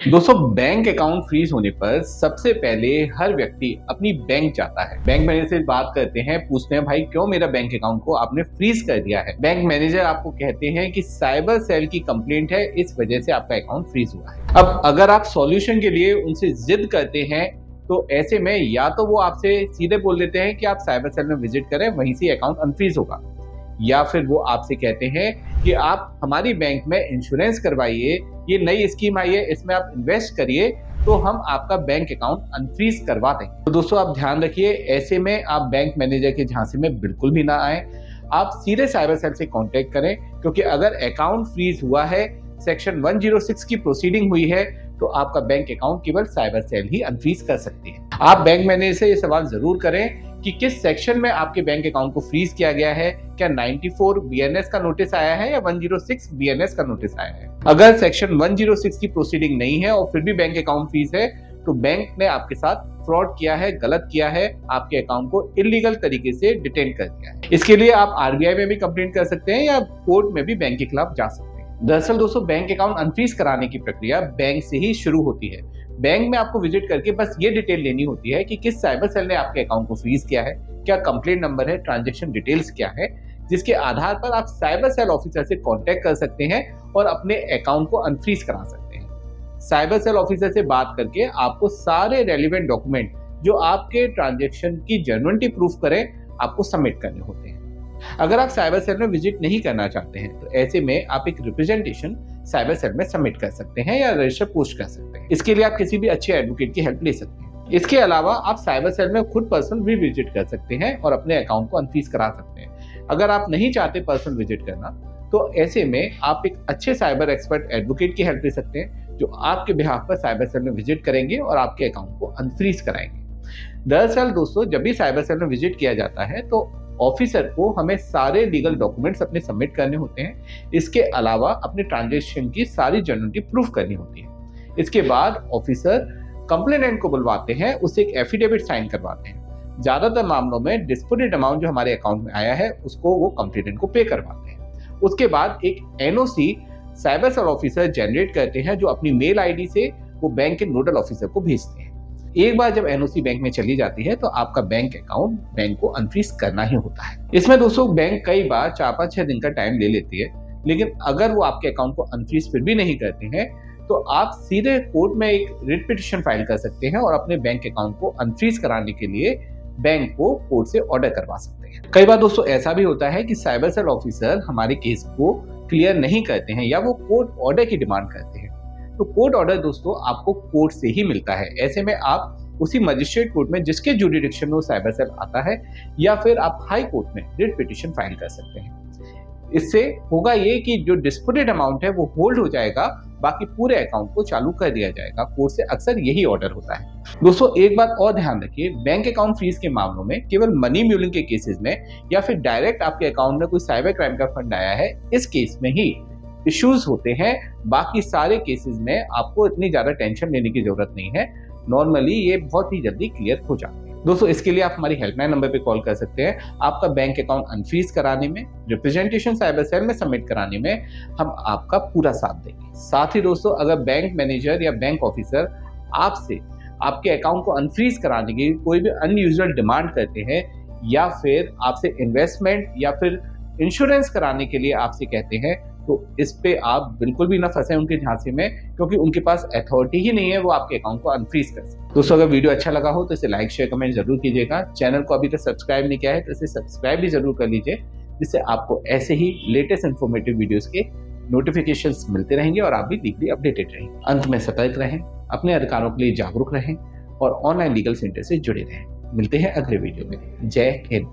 दोस्तों, bank account freeze होने पर सबसे पहले हर व्यक्ति अपनी बैंक जाता है। बैंक मैनेजर से बात करते हैं, पूछते हैं भाई क्यों मेरा बैंक अकाउंट को आपने फ्रीज कर दिया है। बैंक मैनेजर आपको कहते हैं कि साइबर सेल की कंप्लेंट है, इस वजह से आपका अकाउंट फ्रीज हुआ है। अब अगर आप सॉल्यूशन के लिए उनसे जिद करते हैं तो ऐसे में या तो वो आपसे सीधे बोल देते हैं कि आप साइबर सेल में विजिट करें, वहीं से अकाउंट अनफ्रीज होगा, या फिर वो आपसे कहते हैं कि आप हमारी बैंक में इंश्योरेंस करवाइए, ये नई स्कीम आई है, इसमें आप इन्वेस्ट करिए तो हम आपका बैंक अकाउंट अनफ्रीज करवा देंगे। तो दोस्तों आप ध्यान रखिए, ऐसे में आप बैंक मैनेजर के झांसे में बिल्कुल भी ना आए। आप सीधे साइबर सेल से कांटेक्ट करें, क्योंकि अगर अकाउंट फ्रीज हुआ है, सेक्शन 106 की प्रोसीडिंग हुई है, तो आपका बैंक अकाउंट केवल साइबर सेल ही अनफ्रीज कर सकती है। आप बैंक मैनेजर से ये सवाल जरूर करें कि किस सेक्शन में आपके बैंक अकाउंट को फ्रीज किया गया है। क्या 94 BNS का नोटिस आया है या 106 BNS का नोटिस आया है। अगर सेक्शन 106 की प्रोसीडिंग नहीं है और फिर भी बैंक अकाउंट फ्रीज है, तो बैंक ने आपके साथ फ्रॉड किया है, गलत किया है, आपके अकाउंट को इलीगल तरीके से डिटेन कर दिया है। इसके लिए आप RBI में भी कंप्लेंट कर सकते हैं या कोर्ट में भी बैंक के खिलाफ जा सकते हैं। दरअसल दोस्तों, बैंक अकाउंट अनफ्रीज कराने की प्रक्रिया बैंक से ही शुरू होती है। बैंक में आपको विजिट करके बस ये डिटेल लेनी होती है कि किस साइबर सेल ने आपके अकाउंट को फ्रीज किया है, क्या कंप्लेंट नंबर है, ट्रांजैक्शन डिटेल्स क्या है, जिसके आधार पर आप साइबर सेल ऑफिसर से कांटेक्ट कर सकते हैं और अपने अकाउंट को अनफ्रीज करा सकते हैं। साइबर सेल ऑफिसर से बात करके आपको सारे रेलिवेंट डॉक्यूमेंट जो आपके ट्रांजैक्शन की जेन्युइनिटी प्रूफ करें, आपको सबमिट करने होते हैं। अगर आप साइबर सेल में विजिट नहीं करना चाहते हैं, तो ऐसे में आप एक रिप्रेजेंटेशन साइबर सेल में सबमिट कर सकते हैं या रजिस्टर पोस्ट कर सकते हैं। इसके लिए आप किसी भी अच्छे एडवोकेट की हेल्प ले सकते हैं। इसके अलावा आप साइबर सेल में खुद पर्सन भी विजिट कर सकते हैं और अपने अकाउंट को अनफ्रीज करा सकते हैं। अगर आप नहीं चाहते पर्सन विजिट करना, तो ऐसे में आप एक अच्छे साइबर एक्सपर्ट एडवोकेट की हेल्प ले सकते हैं, जो आपके बिहाफ पर साइबर सेल में विजिट करेंगे और आपके अकाउंट को अनफ्रीज कराएंगे। दरअसल दोस्तों, जब भी साइबर सेल में विजिट किया जाता है तो ऑफिसर को हमें सारे लीगल डॉक्यूमेंट्स अपने सबमिट करने होते हैं। इसके अलावा अपने ट्रांजैक्शन की सारी जेन्युइनिटी प्रूफ करनी होती है। इसके बाद ऑफिसर कंप्लेनेंट को बुलवाते हैं, उससे एक एफिडेविट साइन करवाते हैं। ज्यादातर मामलों में डिस्प्यूटेड अमाउंट जो हमारे अकाउंट में आया है, उसको वो कंप्लेनेंट को पे करवाते हैं। उसके बाद एक NOC cyber cell officer generate करते हैं, जो अपनी मेल ID से वो बैंक के नोडल ऑफिसर को भेजते हैं। एक बार जब NOC बैंक में चली जाती है, तो आपका बैंक अकाउंट बैंक को अनफ्रीज करना ही होता है। इसमें दोस्तों बैंक कई बार 4-5-6 दिन का टाइम ले लेती है, लेकिन अगर वो आपके अकाउंट को अनफ्रीज फिर भी नहीं करते हैं, तो आप सीधे कोर्ट में एक रिट पिटीशन फाइल कर सकते हैं और अपने बैंक अकाउंट को अनफ्रीज कराने के लिए बैंक को कोर्ट से ऑर्डर करवा सकते हैं। कई बार दोस्तों ऐसा भी होता है कि साइबर सेल ऑफिसर हमारे केस को क्लियर नहीं करते हैं या वो कोर्ट ऑर्डर की डिमांड करते हैं। तो कोर्ट ऑर्डर दोस्तों आपको कोर्ट से ही मिलता है। ऐसे में आप उसी मजिस्ट्रेट कोर्ट में जिसके जुरिडिक्शन में वो साइबर सेल आता है, या फिर आप हाई कोर्ट में रिट पिटीशन फाइल कर सकते हैं। इससे होगा ये कि जो डिस्प्यूटेड अमाउंट है वो होल्ड हो जाएगा, बाकी पूरे अकाउंट को चालू कर दिया जाएगा। कोर्ट से अक्सर यही ऑर्डर होता है। दोस्तों एक बात और ध्यान रखिए, बैंक अकाउंट फ्रीज के मामलों में केवल मनी म्यूलिंग के केसेस में या फिर डायरेक्ट आपके अकाउंट में कोई साइबर क्राइम का फंड आया है, इस केस में ही इश्यूज होते हैं। बाकी सारे केसेस में आपको इतनी ज्यादा टेंशन लेने की जरूरत नहीं है। नॉर्मली ये बहुत ही जल्दी क्लियर हो जाते हैं। दोस्तों इसके लिए आप हमारी हेल्पलाइन नंबर पे कॉल कर सकते हैं। आपका बैंक अकाउंट अनफ्रीज कराने में, रिप्रेजेंटेशन साइबर सेल में सबमिट कराने में हम आपका पूरा साथ देंगे। साथ ही दोस्तों, अगर बैंक मैनेजर या बैंक ऑफिसर आपसे आपके अकाउंट को अनफ्रीज कराने की कोई भी अनयूजुअल डिमांड करते हैं, या फिर आपसे इन्वेस्टमेंट या फिर इंश्योरेंस कराने के लिए आपसे कहते हैं, तो इस पे आप बिल्कुल भी ना फंसे उनके झांसे में, क्योंकि उनके पास अथॉरिटी ही नहीं है वो आपके अकाउंट को अनफ्रीज कर सके। दोस्तों अगर वीडियो अच्छा लगा हो तो इसे लाइक शेयर कमेंट जरूर कीजिएगा। चैनल को अभी तक सब्सक्राइब नहीं किया है तो इसे सब्सक्राइब भी जरूर कर लीजिए, जिससे आपको ऐसे ही लेटेस्ट इन्फॉर्मेटिव वीडियोस के नोटिफिकेशंस मिलते रहेंगे और आप भी लीगली अपडेटेड रहेंगे। अंत में सतर्क रहें, अपने अधिकारों के लिए जागरूक रहें और ऑनलाइन लीगल सेंटर से जुड़े रहें। मिलते हैं अगले वीडियो में। जय हिंद।